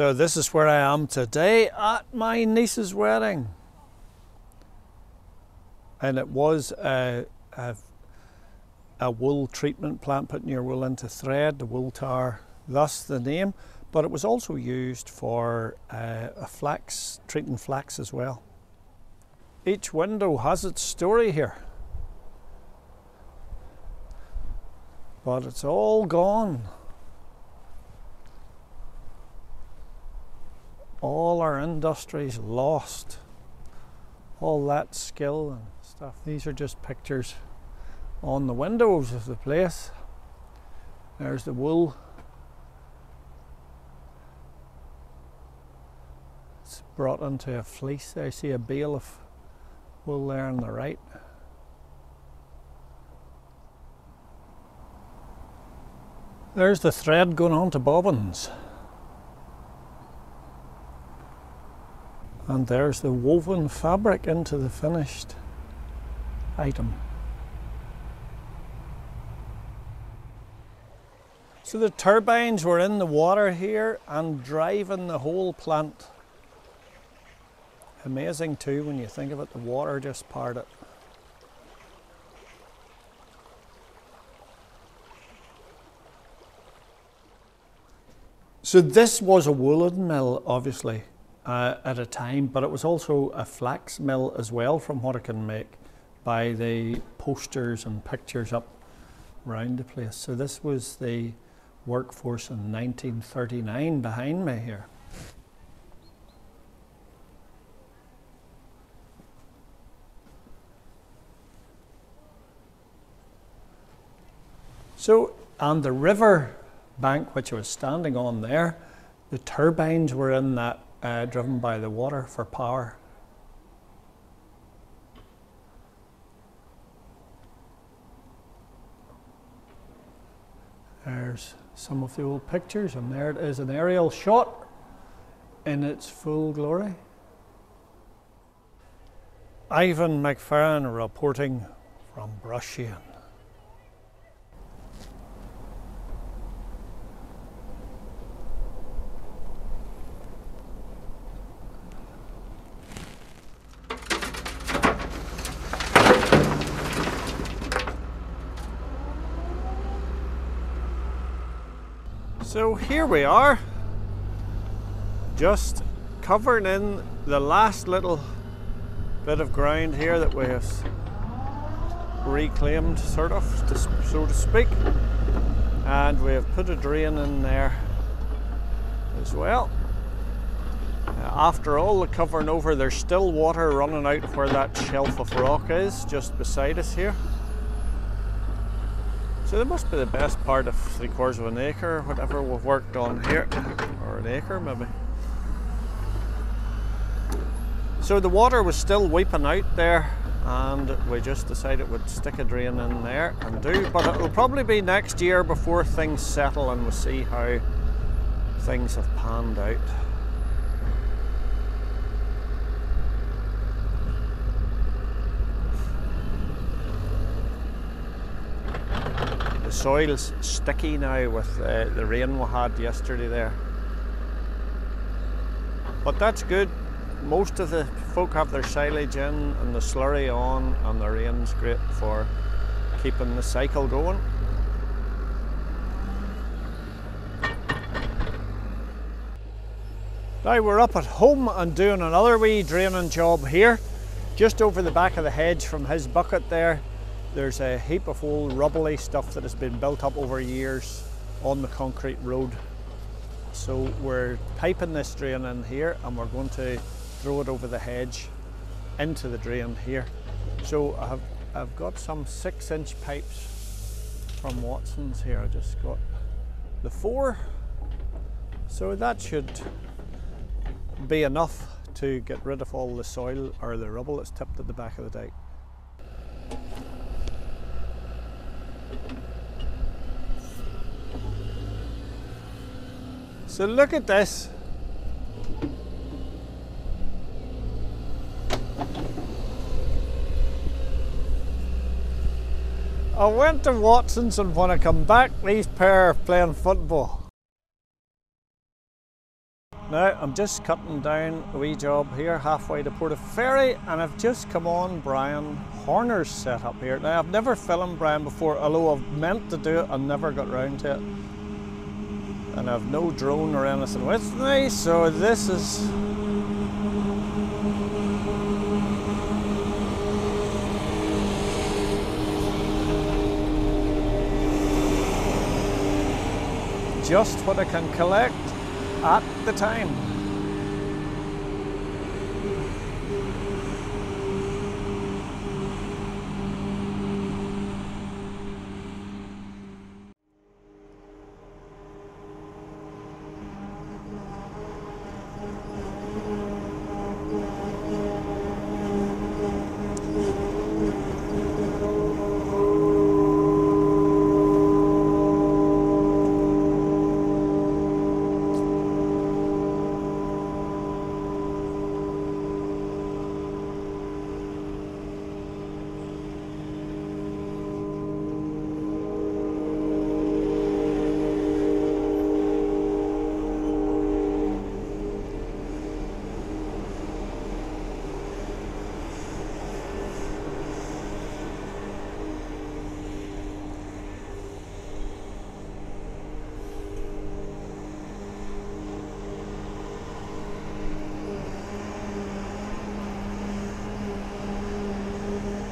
So this is where I am today at my niece's wedding. And it was a wool treatment plant, putting your wool into thread, the wool tower, thus the name. But it was also used for treating flax as well. Each window has its story here. But it's all gone. All our industries lost. All that skill and stuff. These are just pictures on the windows of the place. There's the wool. It's brought into a fleece. I see a bale of wool there on the right. There's the thread going on to bobbins. And there's the woven fabric into the finished item. So the turbines were in the water here and driving the whole plant. Amazing too when you think of it, the water just poured it. So this was a woolen mill, obviously, at a time, but it was also a flax mill as well, from what I can make by the posters and pictures up around the place. So this was the workforce in 1939 behind me here. So, and the river bank which I was standing on there, the turbines were in that, driven by the water for power. There's some of the old pictures, and there it is, an aerial shot in its full glory. Ivan McFerrin reporting from Brushian. So here we are, just covering in the last little bit of ground here that we have reclaimed, sort of, so to speak, and we have put a drain in there as well. After all the covering over, there's still water running out where that shelf of rock is, just beside us here. So there must be the best part of 3/4 of an acre, or whatever we've worked on here, or an acre maybe. So the water was still weeping out there, and we just decided we'd stick a drain in there and do, but it'll probably be next year before things settle and we'll see how things have panned out. The soil's sticky now with the rain we had yesterday there. But that's good. Most of the folk have their silage in and the slurry on, and the rain's great for keeping the cycle going. Now we're up at home and doing another wee draining job here. Just over the back of the hedge from his bucket there, there's a heap of old rubbly stuff that has been built up over years on the concrete road. So we're piping this drain in here and we're going to throw it over the hedge into the drain here. So I've got some 6-inch pipes from Watson's here. I just got the 4. So that should be enough to get rid of all the soil or the rubble that's tipped at the back of the dike. So look at this. I went to Watson's, and when I come back, these pair are playing football. Now I'm just cutting down a wee job here halfway to Portavogie, and I've just come on Brian Horner's setup here. Now I've never filmed Brian before, although I've meant to do it, I never got round to it. And I've no drone or anything with me, so this is just what I can collect at the time.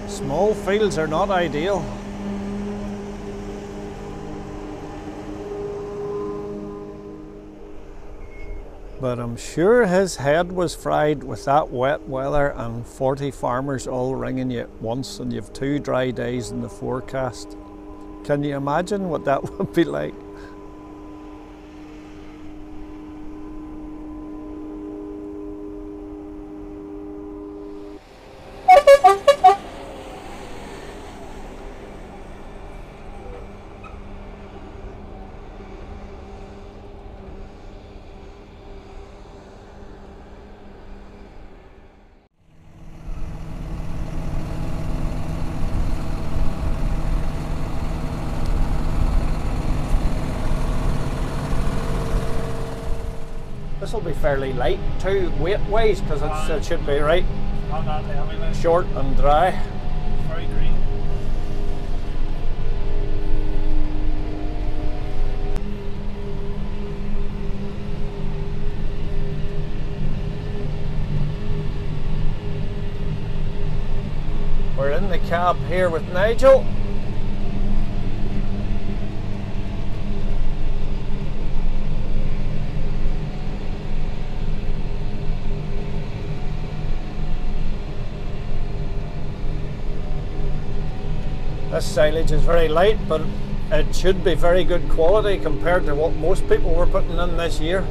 Small fields are not ideal. But I'm sure his head was fried with that wet weather and 40 farmers all ringing you at once, and you've 2 dry days in the forecast. Can you imagine what that would be like? This will be fairly light too, weight-wise, because it should be right short and dry. Very green. We're in the cab here with Nigel. This silage is very light, but it should be very good quality compared to what most people were putting in this year.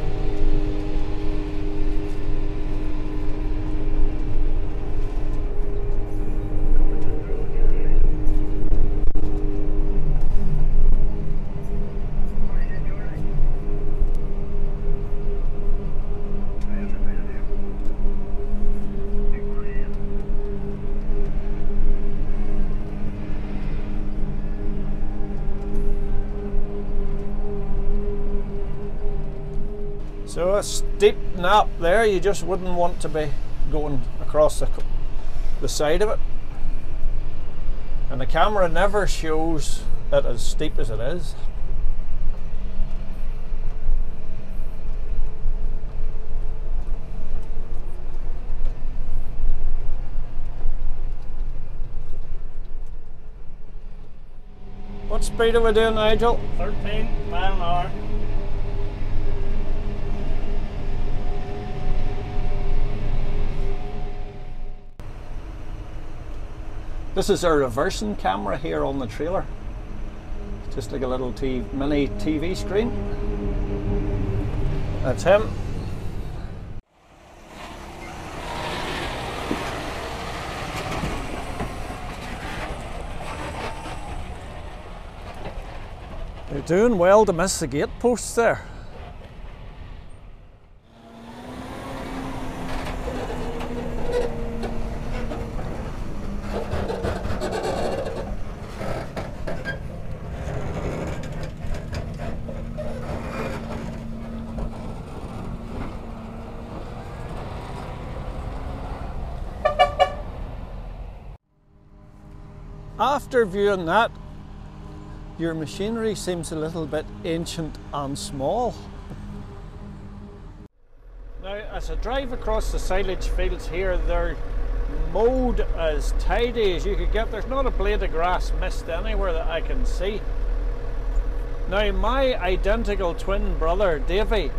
So a steep nap there, you just wouldn't want to be going across the side of it. And the camera never shows it as steep as it is. What speed are we doing, Nigel? 13 miles an hour. This is our reversing camera here on the trailer. Just like a little mini TV screen. That's him. You're doing well to miss the gate posts there. After viewing that, your machinery seems a little bit ancient and small. Now, as I drive across the silage fields here, they're mowed as tidy as you could get. There's not a blade of grass missed anywhere that I can see. Now, my identical twin brother, Davy,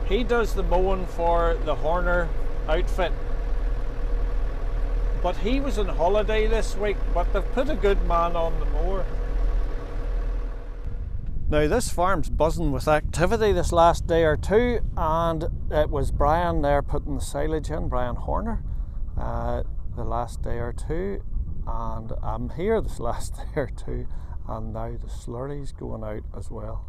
he does the mowing for the Horner outfit. But he was on holiday this week, but they've put a good man on the mower. Now, this farm's buzzing with activity this last day or two, and it was Brian there putting the silage in, Brian Horner, the last day or two, and I'm here this last day or two, and now the slurry's going out as well.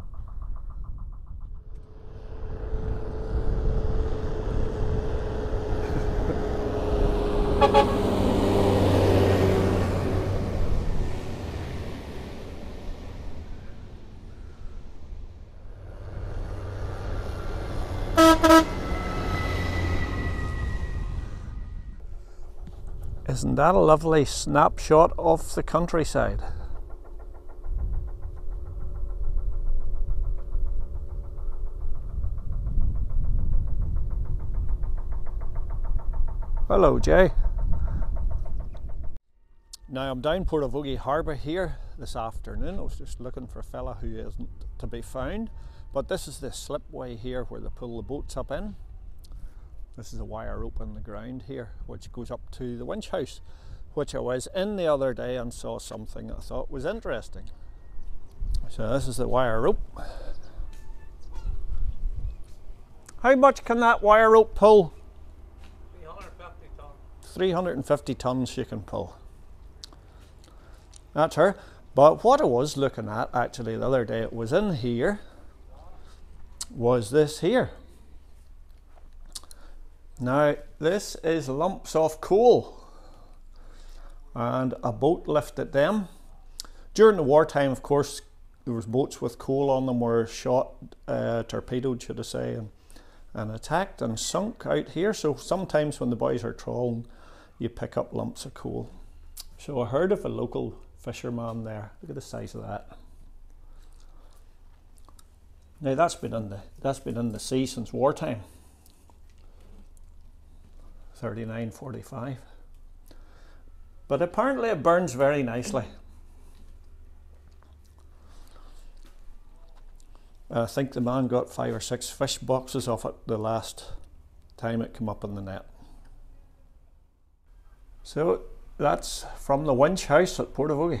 Isn't that a lovely snapshot of the countryside? Hello, Jay. Now I'm down Portavogie Harbour here this afternoon. I was just looking for a fella who isn't to be found, but this is the slipway here where they pull the boats up in. This is a wire rope in the ground here which goes up to the winch house, which I was in the other day and saw something I thought was interesting. So this is the wire rope. How much can that wire rope pull? 350 tons. 350 tons she can pull. That's her. But what I was looking at actually the other day, it was in here, was this here. Now, this is lumps of coal, and a boat lifted them. During the wartime, of course, there was boats with coal on them were shot, torpedoed, should I say, and attacked and sunk out here. So sometimes when the boys are trawling, you pick up lumps of coal. So I heard of a local fisherman there. Look at the size of that. Now that's been in the sea since wartime. 39.45. But apparently it burns very nicely. I think the man got 5 or 6 fish boxes off it the last time it came up in the net. So that's from the winch house at Portavogie.